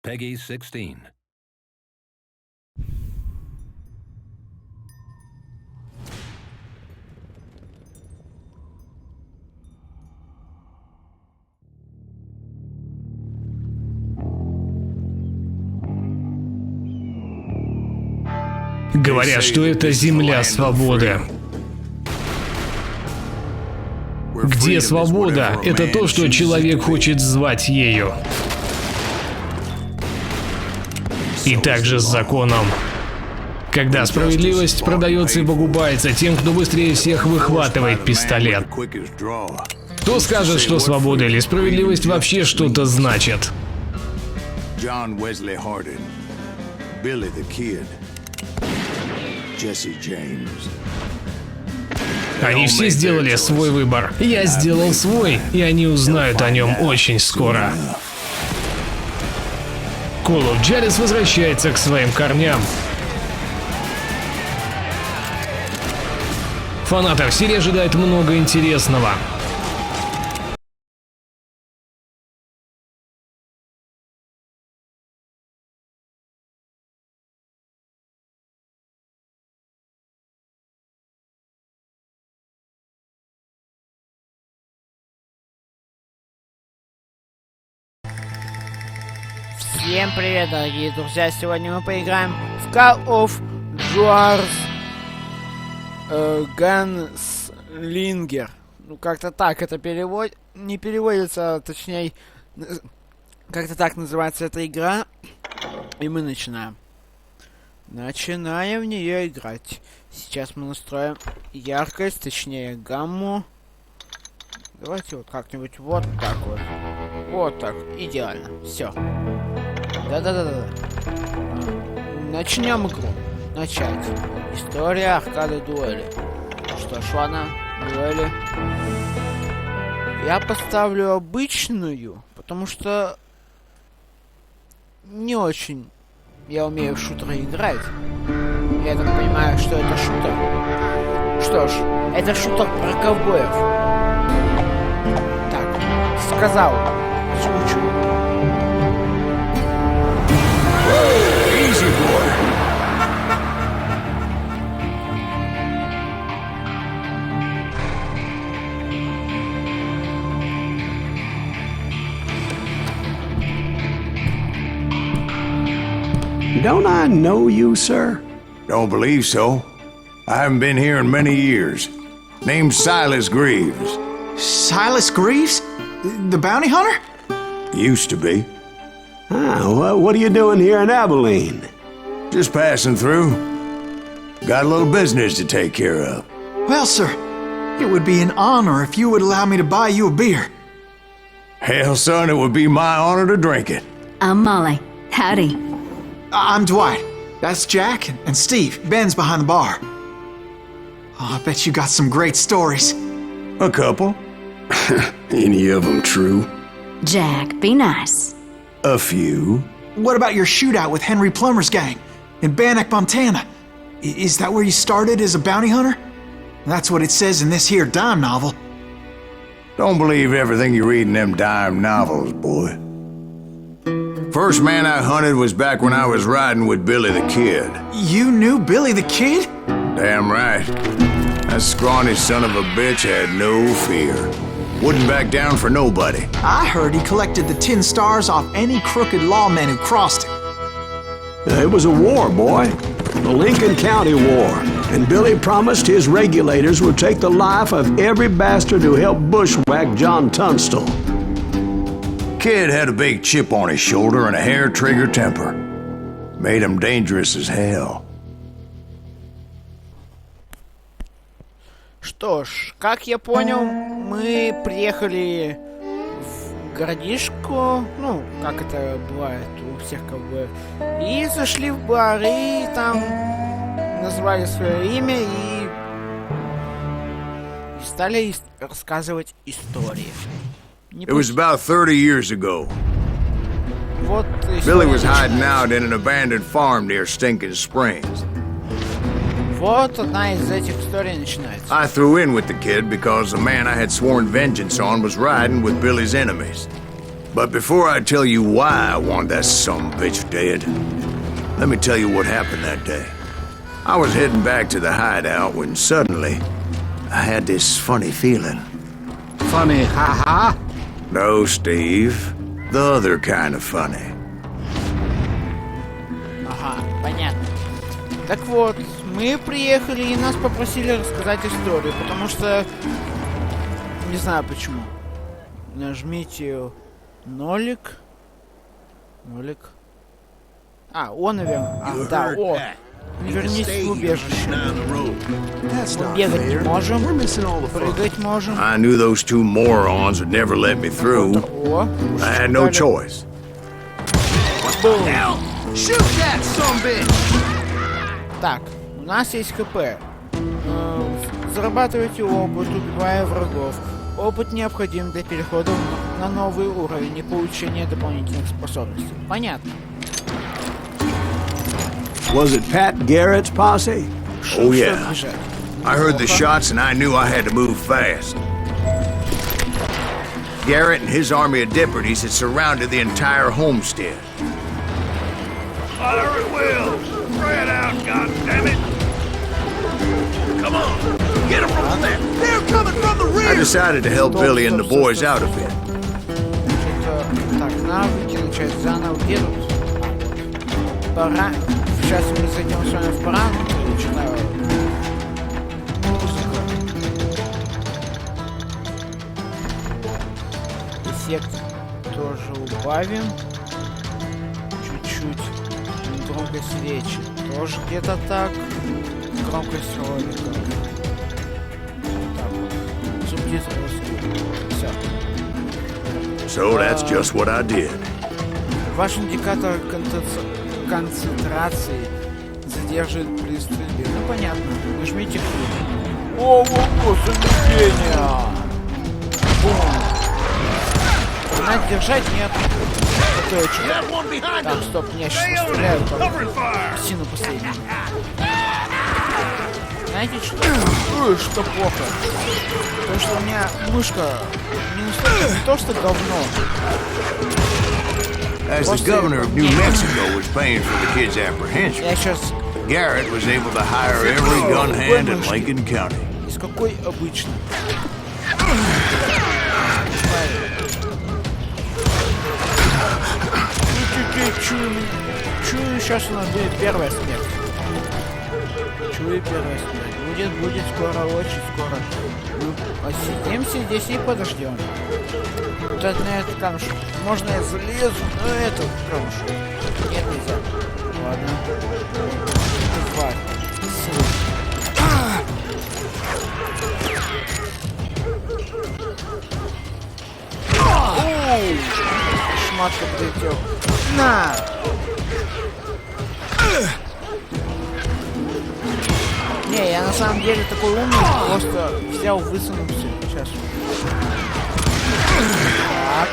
Peggy 16. Говорят, что это земля свободы. Где свобода? Это то, что человек хочет звать ею. И также с законом. Когда справедливость продается и погубается тем, кто быстрее всех выхватывает пистолет. Кто скажет, что свобода или справедливость вообще что-то значит? Они все сделали свой выбор. Я сделал свой, и они узнают о нем очень скоро. Call of Juarez возвращается к своим корням. Фанатов серии ожидает много интересного. Всем привет, дорогие друзья! Сегодня мы поиграем в Call of Juarez Gunslinger. Ну, как-то так это не переводится, а точнее, как-то так называется эта игра. И мы начинаем. Начинаем в нее играть. Сейчас мы настроим яркость, точнее, гамму. Давайте вот как-нибудь вот так вот. Вот так. Идеально. Все. Да-да-да-да. Начнем игру. Начать. История аркады дуэли. Что ж, ладно. Дуэли. Я поставлю обычную, потому что не очень я умею в шутеры играть. Я так понимаю, что это шутер. Что ж, это шутер про ковбоев. Так, сказал. Звучу. Easy, boy. Don't I know you, sir? Don't believe so. I haven't been here in many years. Name's Silas Greaves. Silas Greaves? The bounty hunter? Used to be. Ah, what are you doing here in Abilene? Just passing through. Got a little business to take care of. Well, sir, it would be an honor if you would allow me to buy you a beer. Hell, son, it would be my honor to drink it. I'm Molly. Howdy. I'm Dwight. That's Jack and Steve. Ben's behind the bar. Oh, I bet you got some great stories. A couple. Any of them true? Jack, be nice. A few. What about your shootout with Henry Plummer's gang in Bannock, Montana? Is that where you started as a bounty hunter? That's what it says in this here dime novel. Don't believe everything you read in them dime novels, boy. First man I hunted was back when I was riding with Billy the Kid. You knew Billy the Kid? Damn right. That scrawny son of a bitch had no fear. Wouldn't back down for nobody. I heard he collected the 10 stars off any crooked lawmen who crossed him. It was a war, boy. The Lincoln County War. And Billy promised his regulators would take the life of every bastard who helped bushwhack John Tunstall. Kid had a big chip on his shoulder and a hair-trigger temper. Made him dangerous as hell. Что ж, как я понял, мы приехали в городишко, ну, как это бывает у всех ковбоев, и зашли в бар, и там назвали свое имя и стали рассказывать истории. It was about 30 years ago. Вот Billy was hiding out in an abandoned farm near Stinking Springs. Вот одна из этих историй начинается. I threw in with the kid because the man I had sworn vengeance on was riding with Billy's enemies. But before I tell you why I want that sumbitch dead, let me tell you what happened that day. I was heading back to the hideout when suddenly I had this funny feeling. Funny, ха-ха. No, Steve. The other kind of funny. Ага, понятно. Так вот, мы приехали и нас попросили рассказать историю, потому что... Не знаю почему. Нажмите нолик. Нолик. А, о, наверное. А, да, о. Вернись в убежище. Бегать не можем. Прыгать можем. I knew those two morons would never let me through. О, I had no choice. Так, у нас есть ХП. Зарабатывайте опыт, убивая врагов. Опыт необходим для перехода на новый уровень и получения дополнительных способностей. Понятно. Was it Pat Garrett's posse? Oh yeah. I heard the shots and I knew I had to move fast. Garrett and his army of deputies had surrounded the entire homestead. Fire at will! Spread out, goddammit! Come on! Get them from there! They're coming from the rear! I decided to help Billy and the boys out a bit. Так, навыки, начать заново делать. Пора. Сейчас мы зайдем с вами в паран. Начинаю. Эффект тоже убавим. Чуть-чуть. Громкость речи тоже где-то так. Громкость ролика. Так. Субтитры русские. Все. So that's just what I did. Ваш индикатор концентрации задерживает при стрельбе. Ну понятно. Нажмите Q. О-о-о, замедление! Бум! Надо держать, нет. Точно. Так, стоп, меня сейчас стреляют. Псину последнюю. Знаете что? Что плохо? Потому что у меня мышка не то, что говно. As the governor of New Mexico was paying for the kid's apprehension, Я сейчас... Garrett was able to hire every gun hand in Lincoln County. Из какой обычно? Чую, сейчас у нас будет первая смерть. Чую первая смерть. Будет скоро, очень скоро. Мы посидимся здесь и подождем. Вот это на этот камушек. Можно я залезу на этот камушек? Нет, нельзя. Ладно. Тварь. Сила. Оу! Шматка прилетел. На! Не, я на самом деле такой умный, просто взял, высунулся. Сейчас. Так.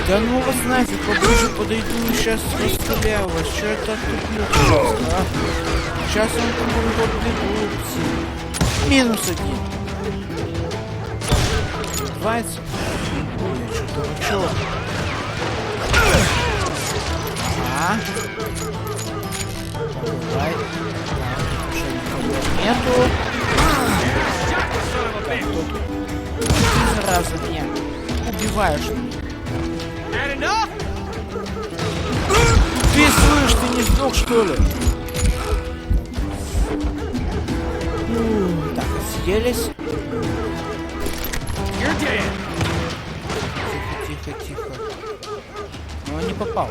Да ну вас нафиг, поближе подойду и сейчас расстреляю вас. Что это тут пожалуйста, а? Сейчас он подбегу. Минус один. Называется? Ой, что-то дурачок. Ага. Давай. Нету. Зараза меня убиваешь. Ты слышишь, ты не сдох, что ли? Так, отсиделись. Тихо, тихо, тихо. Ну, он не попал.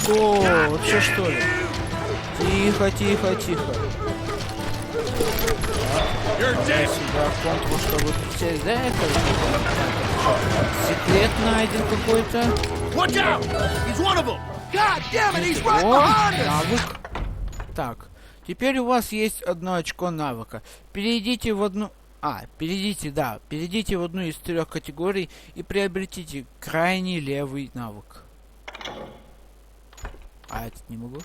Что? Вообще, что ли? Тихо, тихо, тихо. Сюда контур, чтобы сесть, да, это? Секрет найден какой-то. О, навык. Так, теперь у вас есть одно очко навыка. Перейдите в одну... перейдите в одну из 3 категорий и приобретите крайний левый навык. А этот не могу.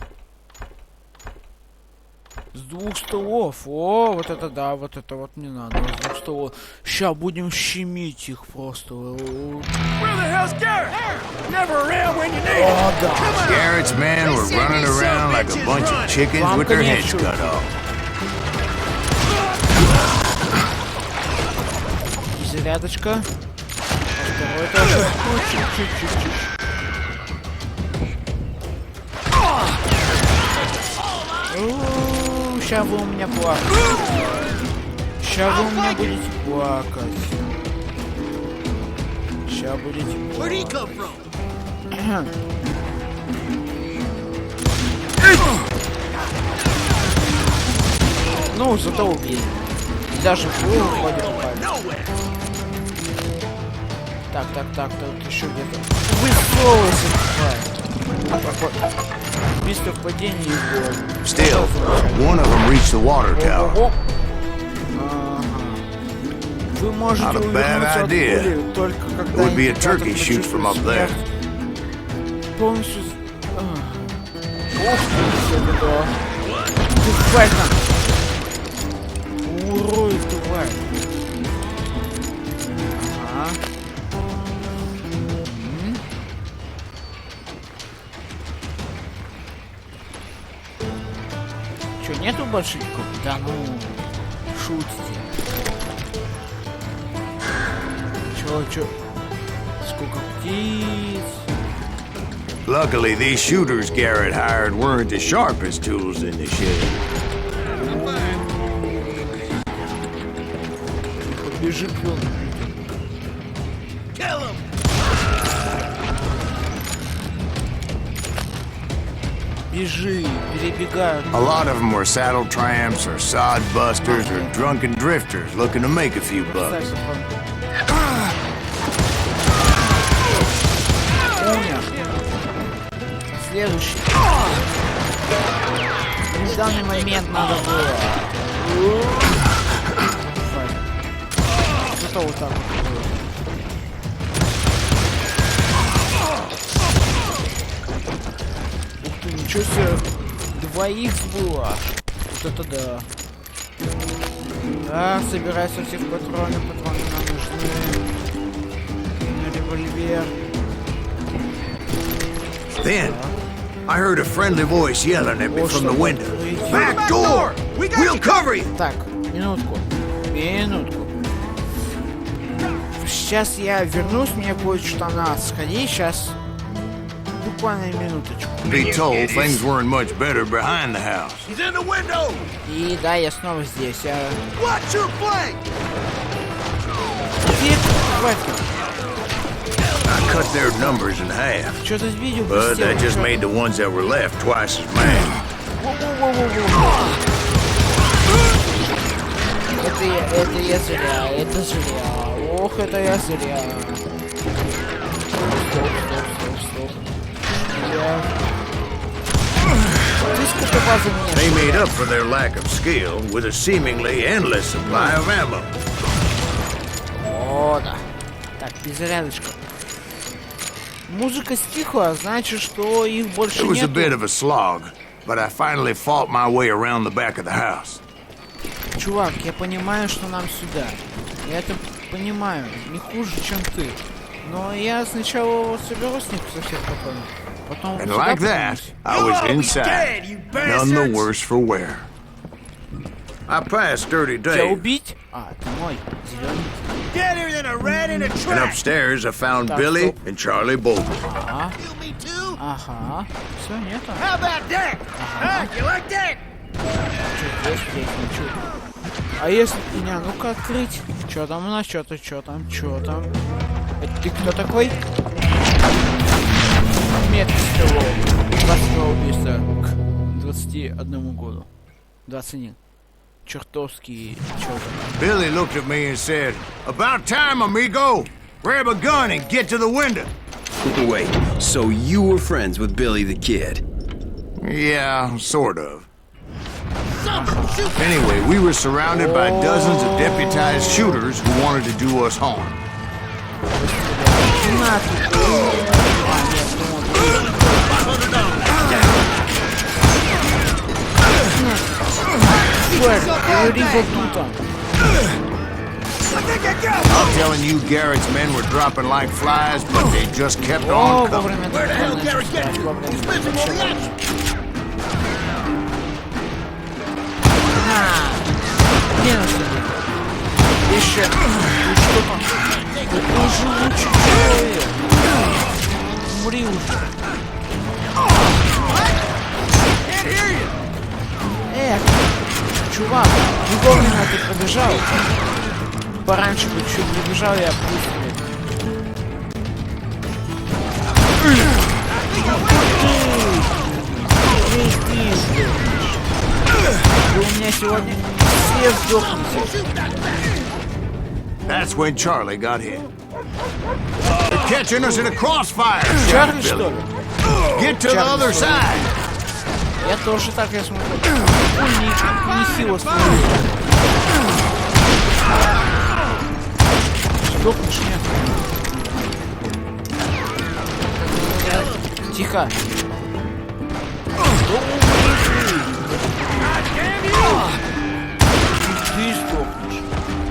С 2 столов. О, вот это да, вот это вот не надо. С 2 столов. Ща будем щемить их просто. О, Where the hell's Garrett? Never around when you need him. да. Garrett's men were running around like a bunch of chickens with their heads cut off. Зарядочка. Второй тоже. Чуть-чуть. Сейчас вы у меня плакать. Сейчас вы у меня будете плакать. Сейчас будете плакать. Ну, зато убили. Даже в голову вроде попали. Так, тут еще где-то. Высовывайся, тварь. Убийство в падении и гол. Still, one of them reached the water tower. Вы можете Not a bad увернуться от idea. пули, только когда Would be a индикатор turkey shoot from up there. почувствует полностью... Ух ты, это да. Ты тварь там! Урой, тварь! Ага. Чё, нету больших? Да ну, шутите. Чё? Сколько птиц? Luckily, these shooters Garrett hired weren't the sharpest tools in the shed. Бежит он. Бежи, перебегают. A lot of them were saddle tramps or sod busters or drunken drifters looking to make a few bucks. Умер. Следующий. В данный момент надо было. Зато вот так вот было. Ух ты, ничего себе. 2х было. Вот это да. Да, собирай со всех патроны. Патроны нам нужны. На револьвер. Then, I heard a friendly voice yelling at me from the window. Back door! We'll cover you! Так, минутку. Сейчас я вернусь, мне кое-что надо сходить. Сейчас. Буквально минуточку. Be told things weren't much better behind the house. He's in the window. И да, я снова здесь. Watch your flank. I cut their numbers in half, Что-то видео but that just made the ones that were left twice as mad. Это я зря, это зря. Ох, это я зря. Стоп. They made up for their lack of skill with a seemingly endless supply of ammo. О, да. Так, перезарядочка. Музыка стихла, значит, что их больше It was a нет. bit of a slog, but I finally fought my way around the back of the house. Чувак, я понимаю, что нам сюда. Я это понимаю, не хуже, чем ты. Но я сначала соберу с них со всех патронов. Потом And сюда like that, поднимусь. I was You'll all be inside, dead, you none the bastards. worse for wear. I passed Dirty Тебя Dave, убить? А, ты мой, зеленый. Deader than a rat in a and trap. upstairs I found Так, Billy стоп. and Charlie Bolton. Ага, Kill me too. ага. Все, нету. How about that? Huh? You like that? Здесь ничего. А если меня, ну-ка открыть? Чё там у нас? Чё там? Это ты кто такой? Метки СТО. 22 убийства к 21 году. 21. Чертовский черт. Billy looked at me and said, "About time, amigo. Grab a gun and get to the window." Wait, so you were friends with Billy the Kid? Yeah, sort of. Anyway, we were surrounded by dozens of deputized shooters who wanted to do us harm. Говори вот тут. I'm telling you, Garrett's men were dropping like flies, but they just kept О, on coming. вовремя Еще. Что там? Какой живучий человек. Умри уже. Чувак, не вовремя ты пробежал. Пораньше бы чуть прибежал, я опустил. Вы у меня сегодня все сдохнете. That's when Charlie got hit. They're catching us in a crossfire. Чарли, shouted что Billy. ли? Get to the Charlie, other что ли? side. Я тоже так, я смотрю. Ой, нехило смотрю. Сдохнешь, нет? Тихо. Ты сдохнешь.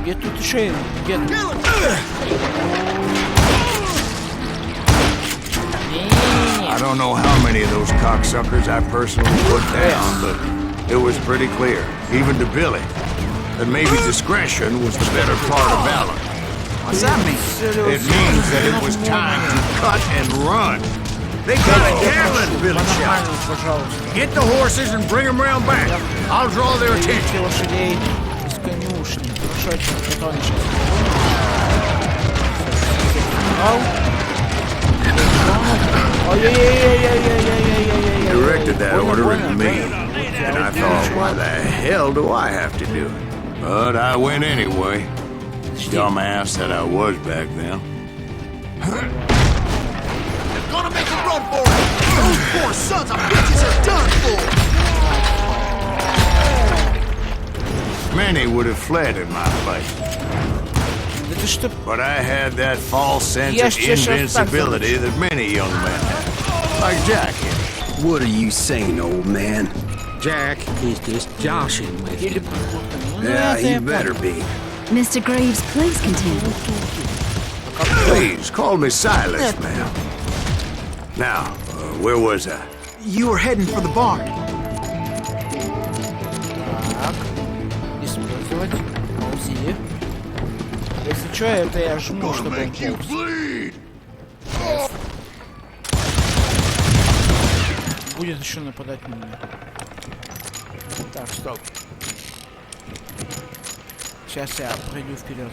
Где тут еще? Где тут? I don't know how many of those cocksuckers I personally put down, but it was pretty clear, even to Billy, that maybe discretion was the better part of valor. What's that mean? It means that it was time to cut and run. They got a gallon, Billy shouted. Пожалуйста. Get the horses and bring them round back. I'll draw their attention. Приведите лошадей из конюшни. Хорошо, что они сейчас. Directed that order at me, and I thought, why the hell do I have to do it? But I went anyway. Dumbass that I was back then. Gonna make a run for it! Those poor sons of bitches are done for! Many would have fled in my place. Да ты что? But I had that false sense Я of ж тебе щас так invincibility that many young men have. Like Jack here. What are you saying, old man? Jack is just joshing with you. Yeah, he better be. Mr. Greaves, please continue. Please, call me Silas, ma'am. Now, where was I? You were heading for the barn. Так. Использовать. Паузи. Если что, это я жму, чтобы он полз. Будет еще нападать на меня. Так, стоп. Сейчас я пройду вперед.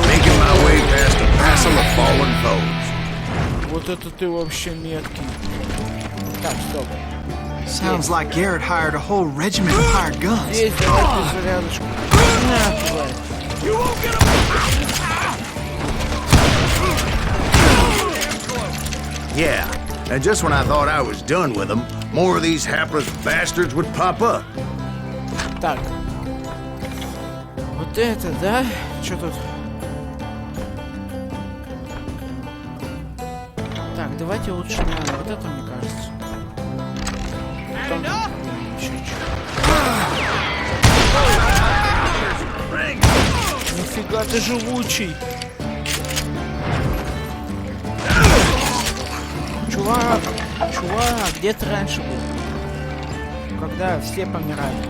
Making my way past a passel of fallen foes. Вот это ты вообще меткий. Так, стоп. Sounds like Garrett hired a whole regiment of hired guns. Здесь давайте зарядочку. На, тварь. Yeah, and just when I thought I was done with them, more of these hapless bastards would pop up. Так. Вот это, да? Что тут? Так, давайте лучше, наверное, вот это, мне кажется. Потом... Еще чуть. Нифига ты живучий. Чувак, где ты раньше был? Когда все помирали.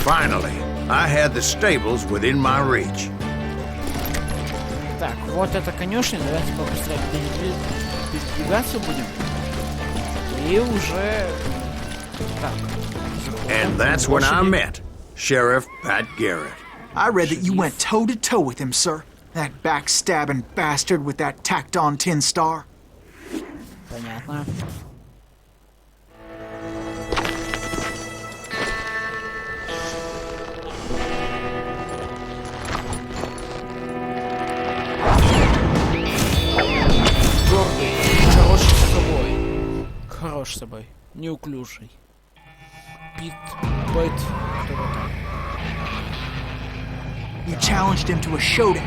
Finally, I had the stables within my reach. Так, вот это конюшня, давайте побыстрее передвигаться будем. И уже... Так. And that's when I met Sheriff Pat Garrett. I read that you went toe-to-toe with him, sir. That backstabbing bastard with that tacked-on tin star. Понятно. Хорош с собой. Неуклюжий. Пит, Бэт, кто-то там. You challenged him to a showdown.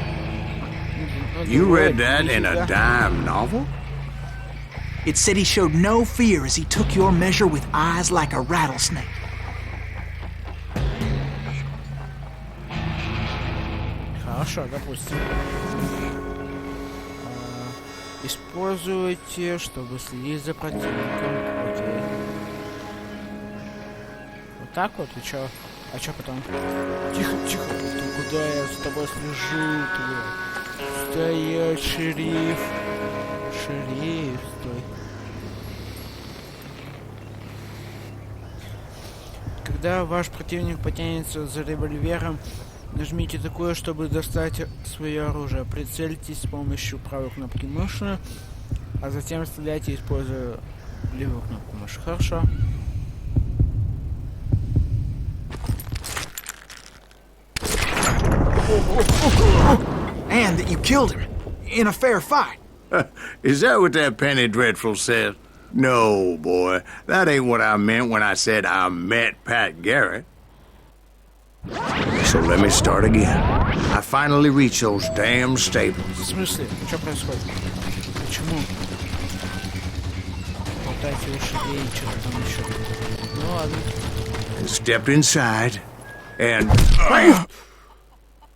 You read that in a dime novel? It said he showed no fear as he took your measure with eyes like a rattlesnake. Хорошо, допустим. Используйте, чтобы следить за противником. Окей. Вот так вот, и чё? А чё потом? Тихо, тихо. Ты куда я за тобой слежу? Ты? Стоять, шериф. Шериф, стой. Когда ваш противник потянется за револьвером, нажмите такое, чтобы достать свое оружие. Прицельтесь с помощью правой кнопки мыши, а затем стреляйте, используя левую кнопку мыши. Хорошо. And that you killed him in a fair fight. Is that what that Penny Dreadful said? No, boy. That ain't what I meant when I said I met Pat Garrett. So let me start again. I finally reached those damn stables. В смысле? Что происходит? Почему? Болтайте лошадей, что-то там еще. Ну ладно. And stepped inside, and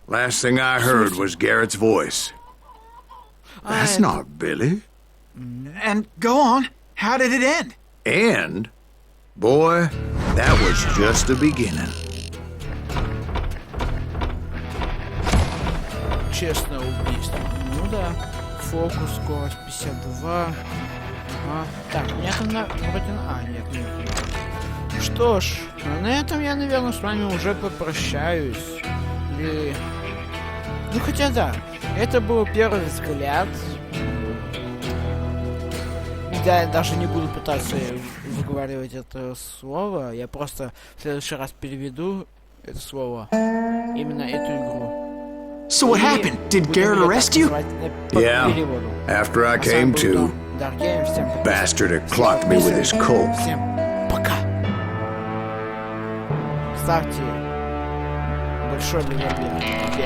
last thing I heard was Garrett's voice. That's not Billy. And go on. How did it end? And, boy, that was just the beginning. Честное убийство. Ну да. Фокус, скорость 52. Так, у меня там вроде... нет. Что ж, на этом я, наверное, с вами уже попрощаюсь. Или... Ну хотя да, это был первый взгляд. Да, я даже не буду пытаться выговаривать это слово. Я просто в следующий раз переведу это слово. Именно эту игру. So what happened? Did Garrett arrest you? Yeah, after I came to, bastard had clocked me with his Colt. Всем пока. Ставьте большой вверх.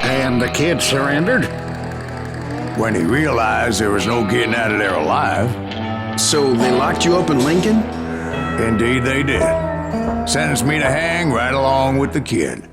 And the kid surrendered? When he realized there was no getting out of there alive. So they locked you up in Lincoln? Indeed they did. Sentenced me to hang right along with the kid.